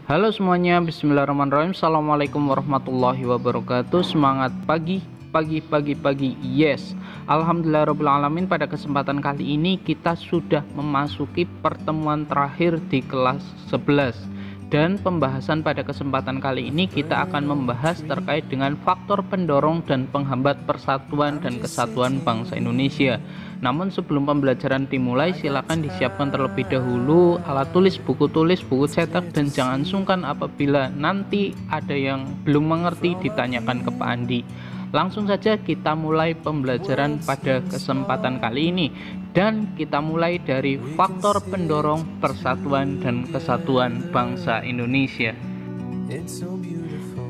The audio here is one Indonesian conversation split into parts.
Halo semuanya, bismillahirrahmanirrahim. Assalamualaikum warahmatullahi wabarakatuh. Semangat pagi, yes. Alhamdulillahirrahmanirrahim. Pada kesempatan kali ini kita sudah memasuki pertemuan terakhir di kelas 11. Dan pembahasan pada kesempatan kali ini kita akan membahas terkait dengan faktor pendorong dan penghambat persatuan dan kesatuan bangsa Indonesia. Namun sebelum pembelajaran dimulai, silakan disiapkan terlebih dahulu alat tulis, buku cetak, dan jangan sungkan apabila nanti ada yang belum mengerti ditanyakan ke Pak Andi. Langsung saja kita mulai pembelajaran pada kesempatan kali ini, dan kita mulai dari faktor pendorong persatuan dan kesatuan bangsa Indonesia.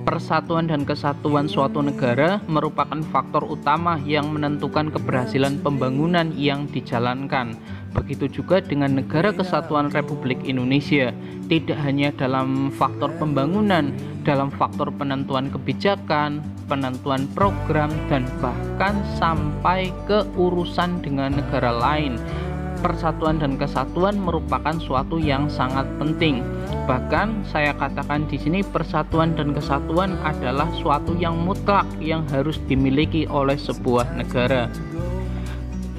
Persatuan dan kesatuan suatu negara merupakan faktor utama yang menentukan keberhasilan pembangunan yang dijalankan. Begitu juga dengan Negara Kesatuan Republik Indonesia, tidak hanya dalam faktor pembangunan, dalam faktor penentuan kebijakan, penentuan program, dan bahkan sampai ke urusan dengan negara lain. Persatuan dan kesatuan merupakan suatu yang sangat penting. Bahkan saya katakan di sini persatuan dan kesatuan adalah suatu yang mutlak yang harus dimiliki oleh sebuah negara.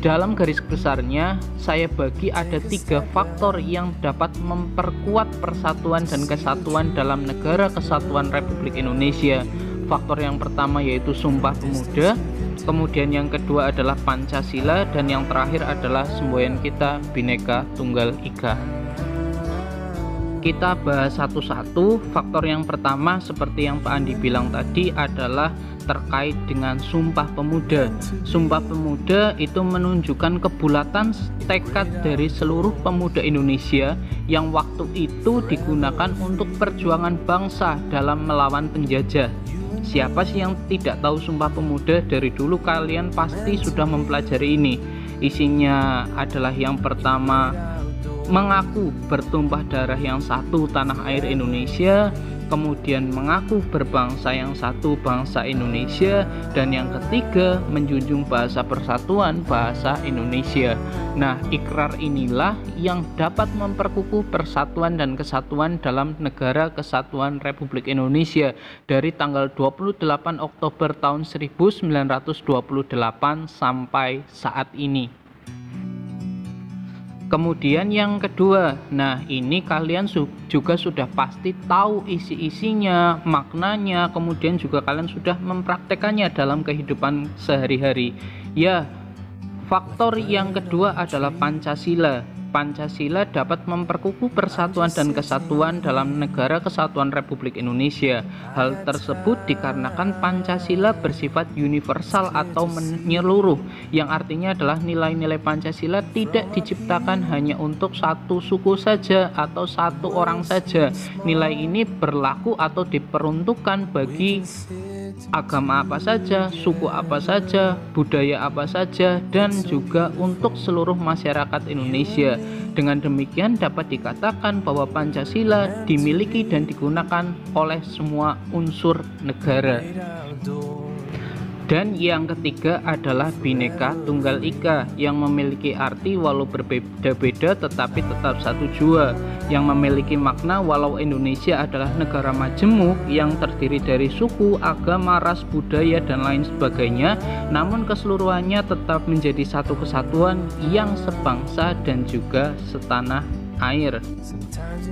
Dalam garis besarnya, saya bagi ada 3 faktor yang dapat memperkuat persatuan dan kesatuan dalam Negara Kesatuan Republik Indonesia. Faktor yang pertama yaitu Sumpah Pemuda, kemudian yang kedua adalah Pancasila, dan yang terakhir adalah semboyan kita Bhinneka Tunggal Ika. Kita bahas satu-satu. Faktor yang pertama seperti yang Pak Andi bilang tadi adalah terkait dengan Sumpah Pemuda. Sumpah Pemuda itu menunjukkan kebulatan tekad dari seluruh pemuda Indonesia yang waktu itu digunakan untuk perjuangan bangsa dalam melawan penjajah. Siapa sih yang tidak tahu Sumpah Pemuda? Dari dulu kalian pasti sudah mempelajari ini. Isinya adalah yang pertama, mengaku bertumpah darah yang satu tanah air Indonesia, kemudian mengaku berbangsa yang satu bangsa Indonesia, dan yang ketiga menjunjung bahasa persatuan bahasa Indonesia. Nah, ikrar inilah yang dapat memperkukuh persatuan dan kesatuan dalam Negara Kesatuan Republik Indonesia dari tanggal 28 Oktober tahun 1928 sampai saat ini. Kemudian yang kedua, nah ini kalian juga sudah pasti tahu isi-isinya, maknanya, kemudian juga kalian sudah mempraktekannya dalam kehidupan sehari-hari. Ya, faktor yang kedua adalah Pancasila. Pancasila dapat memperkukuh persatuan dan kesatuan dalam Negara Kesatuan Republik Indonesia. Hal tersebut dikarenakan Pancasila bersifat universal atau menyeluruh, yang artinya adalah nilai-nilai Pancasila tidak diciptakan hanya untuk satu suku saja atau satu orang saja. Nilai ini berlaku atau diperuntukkan bagi agama apa saja, suku apa saja, budaya apa saja, dan juga untuk seluruh masyarakat Indonesia. Dengan demikian dapat dikatakan bahwa Pancasila dimiliki dan digunakan oleh semua unsur negara. Dan yang ketiga adalah Bhinneka Tunggal Ika, yang memiliki arti walau berbeda-beda tetapi tetap satu jua, yang memiliki makna walau Indonesia adalah negara majemuk yang terdiri dari suku, agama, ras, budaya, dan lain sebagainya, namun keseluruhannya tetap menjadi satu kesatuan yang sebangsa dan juga setanah air.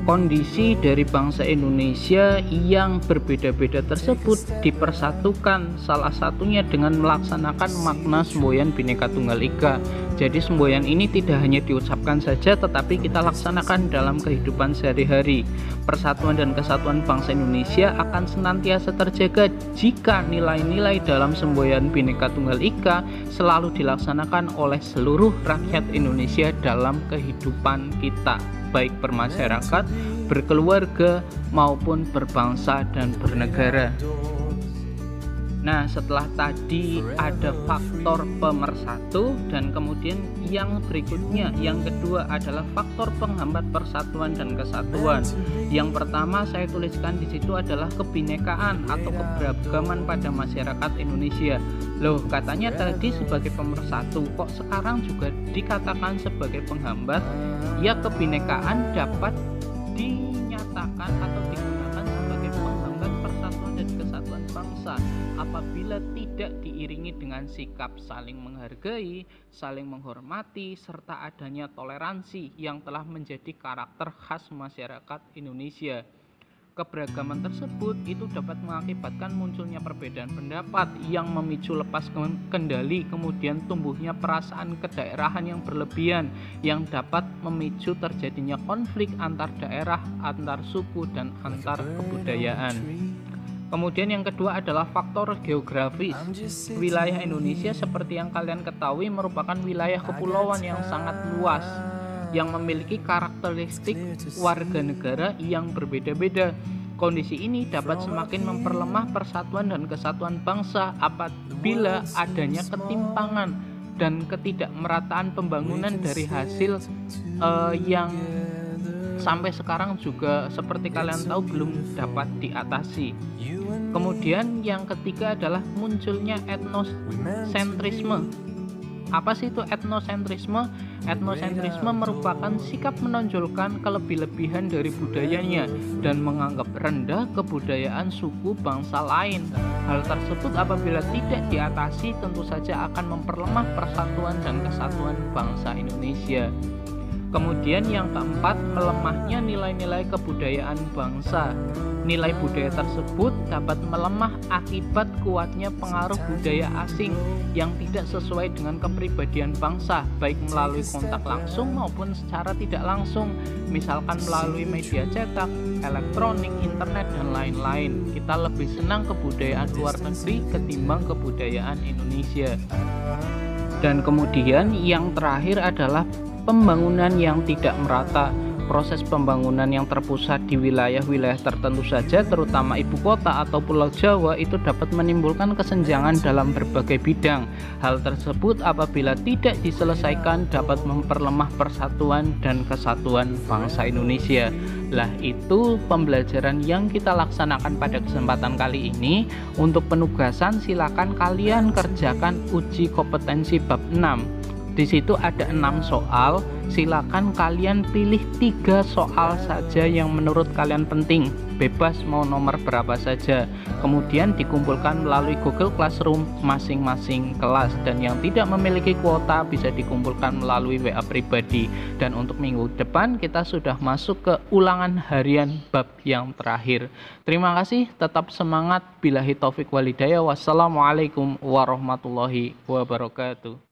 Kondisi dari bangsa Indonesia yang berbeda-beda tersebut dipersatukan salah satunya dengan melaksanakan makna semboyan Bhinneka Tunggal Ika. Jadi semboyan ini tidak hanya diucapkan saja tetapi kita laksanakan dalam kehidupan sehari-hari. Persatuan dan kesatuan bangsa Indonesia akan senantiasa terjaga jika nilai-nilai dalam semboyan Bhinneka Tunggal Ika selalu dilaksanakan oleh seluruh rakyat Indonesia dalam kehidupan kita, baik bermasyarakat, berkeluarga, maupun berbangsa dan bernegara. Nah, setelah tadi ada faktor pemersatu, dan kemudian yang berikutnya, yang kedua adalah faktor penghambat persatuan dan kesatuan. Yang pertama saya tuliskan di situ adalah kebinekaan atau keberagaman pada masyarakat Indonesia. Loh, katanya tadi sebagai pemersatu, kok sekarang juga dikatakan sebagai penghambat? Ya, kebinekaan dapat dinyatakan atau digunakan apabila tidak diiringi dengan sikap saling menghargai, saling menghormati, serta adanya toleransi yang telah menjadi karakter khas masyarakat Indonesia. Keberagaman tersebut itu dapat mengakibatkan munculnya perbedaan pendapat yang memicu lepas kendali, kemudian tumbuhnya perasaan kedaerahan yang berlebihan yang dapat memicu terjadinya konflik antar daerah, antar suku, dan antar kebudayaan. Kemudian yang kedua adalah faktor geografis. Wilayah Indonesia seperti yang kalian ketahui merupakan wilayah kepulauan yang sangat luas, yang memiliki karakteristik warga negara yang berbeda-beda. Kondisi ini dapat semakin memperlemah persatuan dan kesatuan bangsa apabila adanya ketimpangan dan ketidakmerataan pembangunan dari hasil yang sampai sekarang juga seperti kalian tahu belum dapat diatasi. Kemudian yang ketiga adalah munculnya etnosentrisme. Apa sih itu etnosentrisme? Etnosentrisme merupakan sikap menonjolkan kelebih-lebihan dari budayanya dan menganggap rendah kebudayaan suku bangsa lain. Hal tersebut apabila tidak diatasi tentu saja akan memperlemah persatuan dan kesatuan bangsa Indonesia. Kemudian yang keempat, melemahnya nilai-nilai kebudayaan bangsa. Nilai budaya tersebut dapat melemah akibat kuatnya pengaruh budaya asing yang tidak sesuai dengan kepribadian bangsa, baik melalui kontak langsung maupun secara tidak langsung, misalkan melalui media cetak, elektronik, internet, dan lain-lain. Kita lebih senang kebudayaan luar negeri ketimbang kebudayaan Indonesia. Dan kemudian yang terakhir adalah pembangunan yang tidak merata. Proses pembangunan yang terpusat di wilayah-wilayah tertentu saja, terutama ibu kota atau Pulau Jawa, itu dapat menimbulkan kesenjangan dalam berbagai bidang. Hal tersebut apabila tidak diselesaikan dapat memperlemah persatuan dan kesatuan bangsa Indonesia. Lah, itu pembelajaran yang kita laksanakan pada kesempatan kali ini. Untuk penugasan silakan kalian kerjakan uji kompetensi bab 6. Di situ ada 6 soal, silakan kalian pilih 3 soal saja yang menurut kalian penting, bebas mau nomor berapa saja. Kemudian dikumpulkan melalui Google Classroom masing-masing kelas, dan yang tidak memiliki kuota bisa dikumpulkan melalui WA pribadi. Dan untuk minggu depan kita sudah masuk ke ulangan harian bab yang terakhir. Terima kasih, tetap semangat. Billahi taufik walhidayah. Wassalamualaikum warahmatullahi wabarakatuh.